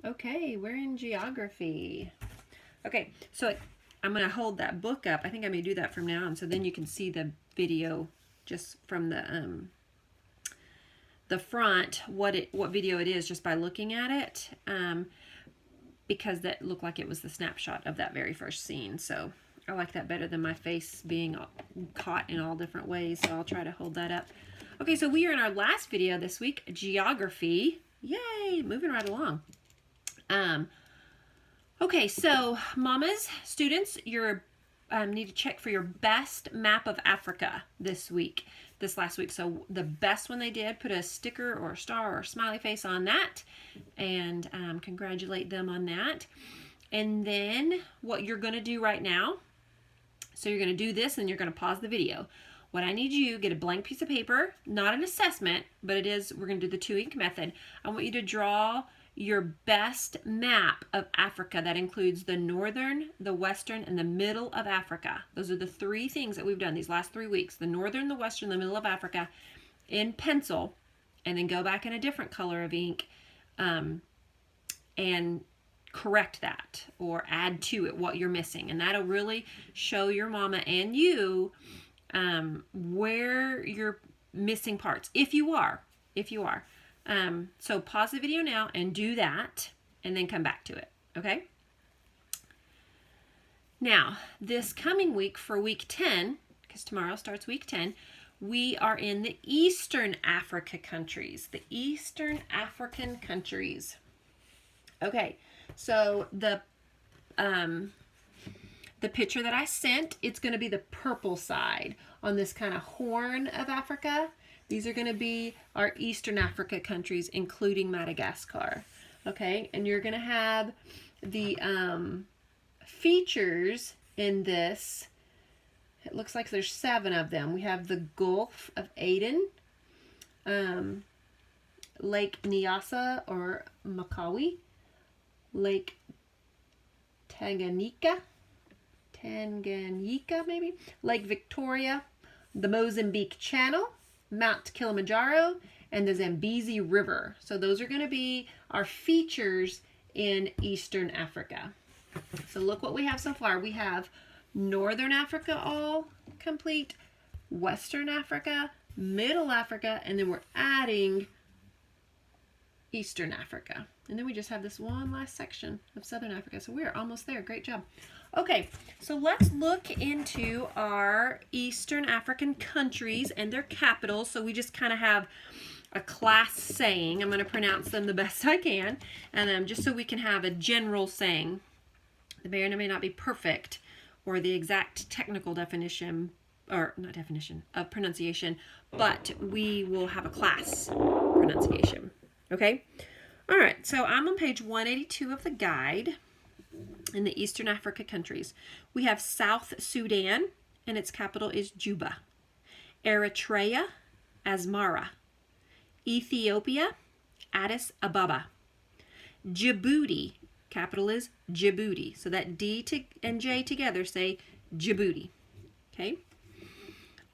Okay, we're in geography. Okay, so I'm going to hold that book up. I think I may do that from now on, so then you can see the video just from the front, what video it is, just by looking at it, because that looked like it was the snapshot of that very first scene. So I like that better than my face being caught in all different ways, so I'll try to hold that up. Okay, so we are in our last video this week, geography. Yay, moving right along. Okay, so mamas, students, you need to check for your best map of Africa this last week. So the best one they did, put a sticker or a star or a smiley face on that, and congratulate them on that. And then what you're going to do right now, so you're going to do this and you're going to pause the video. What I need you, get a blank piece of paper, not an assessment, but it is, we're going to do the 2 ink method. I want you to draw your best map of Africa that includes the northern, the western, and the middle of Africa. Those are the 3 things that we've done these last 3 weeks. The northern, the western, the middle of Africa in pencil, and then go back in a different color of ink and correct that or add to it what you're missing. And that'll really show your mama and you where you're missing parts, if you are. So pause the video now and do that, and then come back to it, okay? Now, this coming week for week 10, because tomorrow starts week 10, we are in the Eastern Africa countries, the Eastern African countries. Okay, so the picture that I sent, it's going to be the purple side on this kind of horn of Africa. These are going to be our Eastern Africa countries, including Madagascar. Okay, and you're going to have the features in this. It looks like there's 7 of them. We have the Gulf of Aden, Lake Nyassa or Malawi, Lake Tanganyika maybe, Lake Victoria, the Mozambique Channel, Mount Kilimanjaro, and the Zambezi River. So those are going to be our features in Eastern Africa. So look what we have so far. We have Northern Africa all complete, Western Africa, Middle Africa, and then we're adding Eastern Africa. And then we just have this one last section of Southern Africa. So we're almost there. Great job. Okay, so let's look into our Eastern African countries and their capitals. So we just kind of have a class saying. I'm going to pronounce them the best I can, and just so we can have a general saying. The may or may not be perfect or the exact technical definition, or not definition, of pronunciation, but we will have a class pronunciation. Okay? All right, so I'm on page 182 of the guide. In the Eastern Africa countries, we have South Sudan, and its capital is Juba. Eritrea, Asmara. Ethiopia, Addis Ababa. Djibouti, capital is Djibouti. So that D and J together say Djibouti. Okay.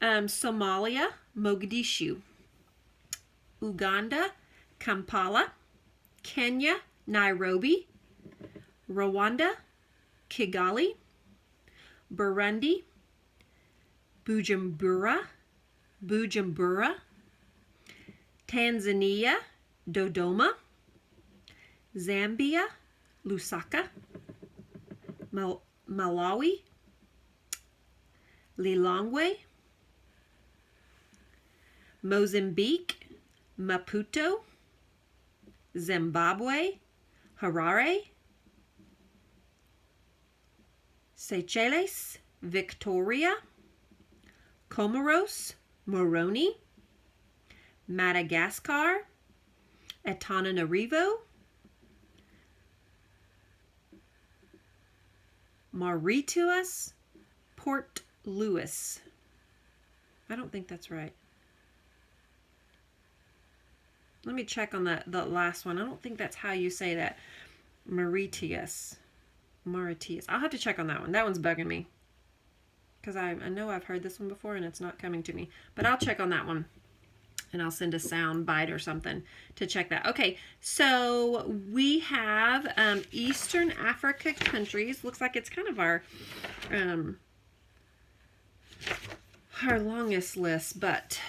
Somalia, Mogadishu. Uganda, Kampala. Kenya, Nairobi. Rwanda, Kigali. Burundi, Bujumbura. Tanzania, Dodoma. Zambia, Lusaka. Malawi, Lilongwe. Mozambique, Maputo. Zimbabwe, Harare. Seychelles, Victoria. Comoros, Moroni. Madagascar, Antananarivo. Mauritius, Port Louis. I don't think that's right. Let me check on the last one. I don't think that's how you say that. Mauritius. I'll have to check on that one. That one's bugging me. Because I know I've heard this one before and it's not coming to me. But I'll check on that one. And I'll send a sound bite or something to check that. Okay, so we have Eastern Africa countries. Looks like it's kind of our longest list, but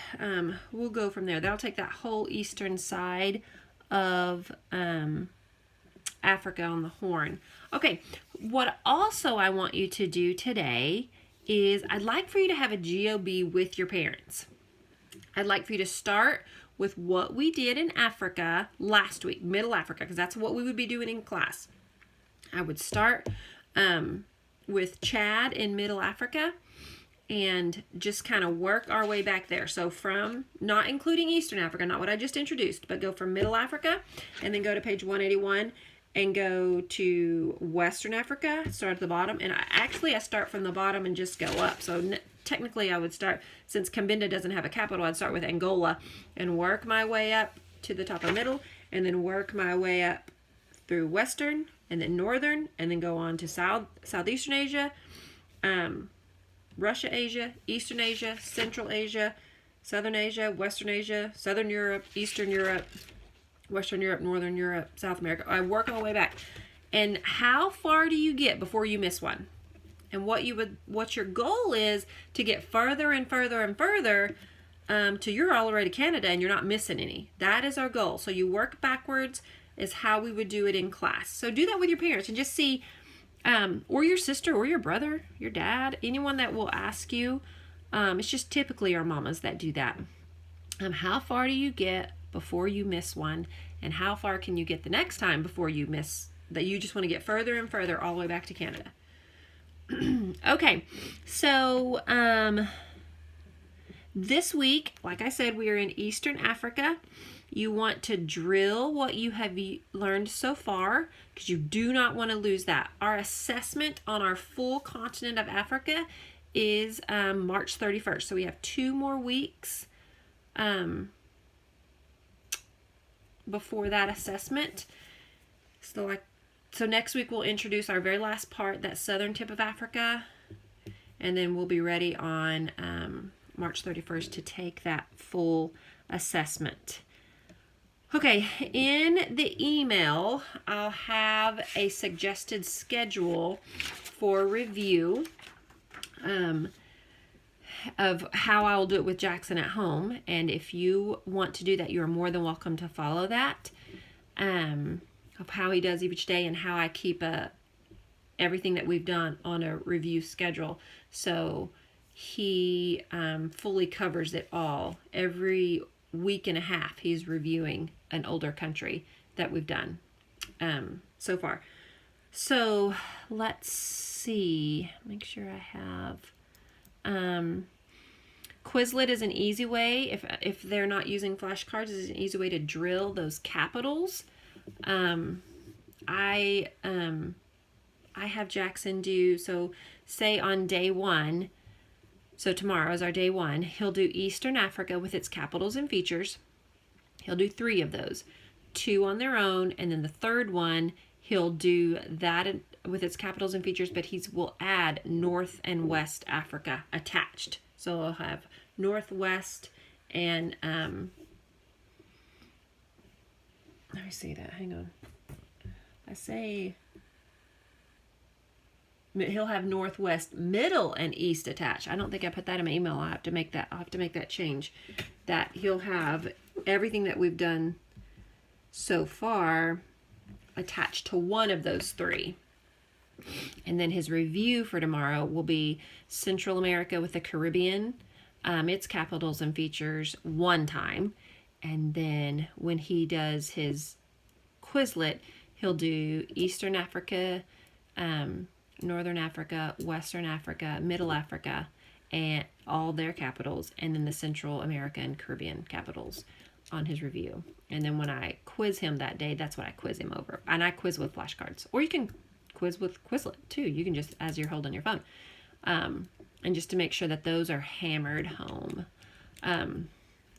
we'll go from there. That'll take that whole eastern side of Africa on the Horn. Okay, what also I want you to do today is I'd like for you to have a GOB with your parents. I'd like for you to start with what we did in Africa last week, Middle Africa, because that's what we would be doing in class. I would start with Chad in Middle Africa and just kind of work our way back there. So from, not including Eastern Africa, not what I just introduced, but go from Middle Africa and then go to page 181 and go to Western Africa, start at the bottom. And I start from the bottom and just go up. So technically I would start, since Cabinda doesn't have a capital, I'd start with Angola and work my way up to the top of middle and then work my way up through Western and then Northern and then go on to Southeastern Asia, Russia, Asia, Eastern Asia, Central Asia, Southern Asia, Western Asia, Southern Europe, Eastern Europe, Western Europe, Northern Europe, South America. I work all the way back. And how far do you get before you miss one? And what your goal is to get further and further and further to you're already Canada and you're not missing any. That is our goal. So you work backwards is how we would do it in class. So do that with your parents and just see, or your sister or your brother, your dad, anyone that will ask you. It's just typically our mamas that do that. How far do you get before you miss one? And how far can you get the next time before you miss that you just want to get further and further all the way back to Canada? Okay, so this week, like I said, we are in Eastern Africa. You want to drill what you have learned so far because you do not want to lose that. Our assessment on our full continent of Africa is March 31st. So we have 2 more weeks before that assessment. So next week we'll introduce our very last part, that southern tip of Africa, and then we'll be ready on March 31st to take that full assessment. Okay, in the email, I'll have a suggested schedule for review of how I'll do it with Jackson at home, and if you want to do that, you are more than welcome to follow that. Of how he does each day and how I keep everything that we've done on a review schedule. So he fully covers it all. Every week and a half he's reviewing an older country that we've done so far. So let's see. Make sure I have... Quizlet is an easy way, if they're not using flashcards, is an easy way to drill those capitals. I have Jackson do, so say on day 1, so tomorrow is our day 1, he'll do Eastern Africa with its capitals and features. He'll do 3 of those, 2 on their own, and then the third one, he'll do that with its capitals and features, but will add North and West Africa attached. So I'll have Northwest and, let me see that. Hang on. I say he'll have Northwest, Middle, and East attached. I don't think I put that in my email. I'll have to make that change. That he'll have everything that we've done so far attached to one of those 3. And then his review for tomorrow will be Central America with the Caribbean, its capitals and features 1 time. And then when he does his Quizlet, he'll do Eastern Africa, Northern Africa, Western Africa, Middle Africa, and all their capitals, and then the Central America and Caribbean capitals on his review. And then when I quiz him that day, that's what I quiz him over. And I quiz with flashcards. Or you can quiz with Quizlet too. You can just, as you're holding your phone. And just to make sure that those are hammered home.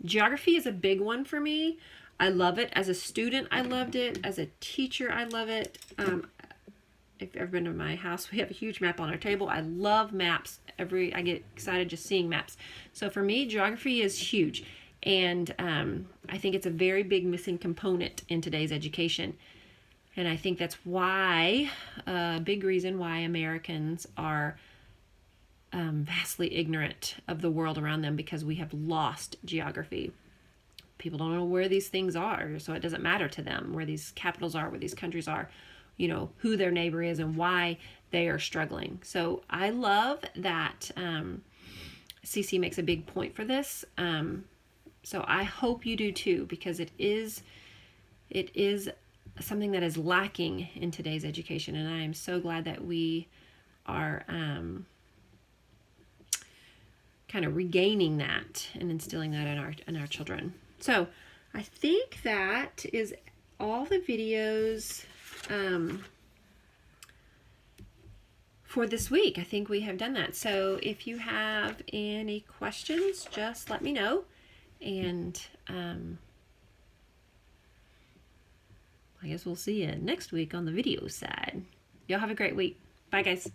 Geography is a big one for me. I love it. As a student, I loved it. As a teacher, I love it. If you've ever been to my house, we have a huge map on our table. I love maps. I get excited just seeing maps. So for me, geography is huge. And I think it's a very big missing component in today's education. And I think that's why, a big reason why Americans are vastly ignorant of the world around them, because we have lost geography. People don't know where these things are, so it doesn't matter to them where these capitals are, where these countries are, you know, who their neighbor is and why they are struggling. So I love that CC makes a big point for this. So I hope you do too, because it is something that is lacking in today's education, and I am so glad that we are kind of regaining that and instilling that in our children. So I think that is all the videos for this week. I think we have done that. So if you have any questions, just let me know. And I guess we'll see you next week on the video side. Y'all have a great week. Bye, guys.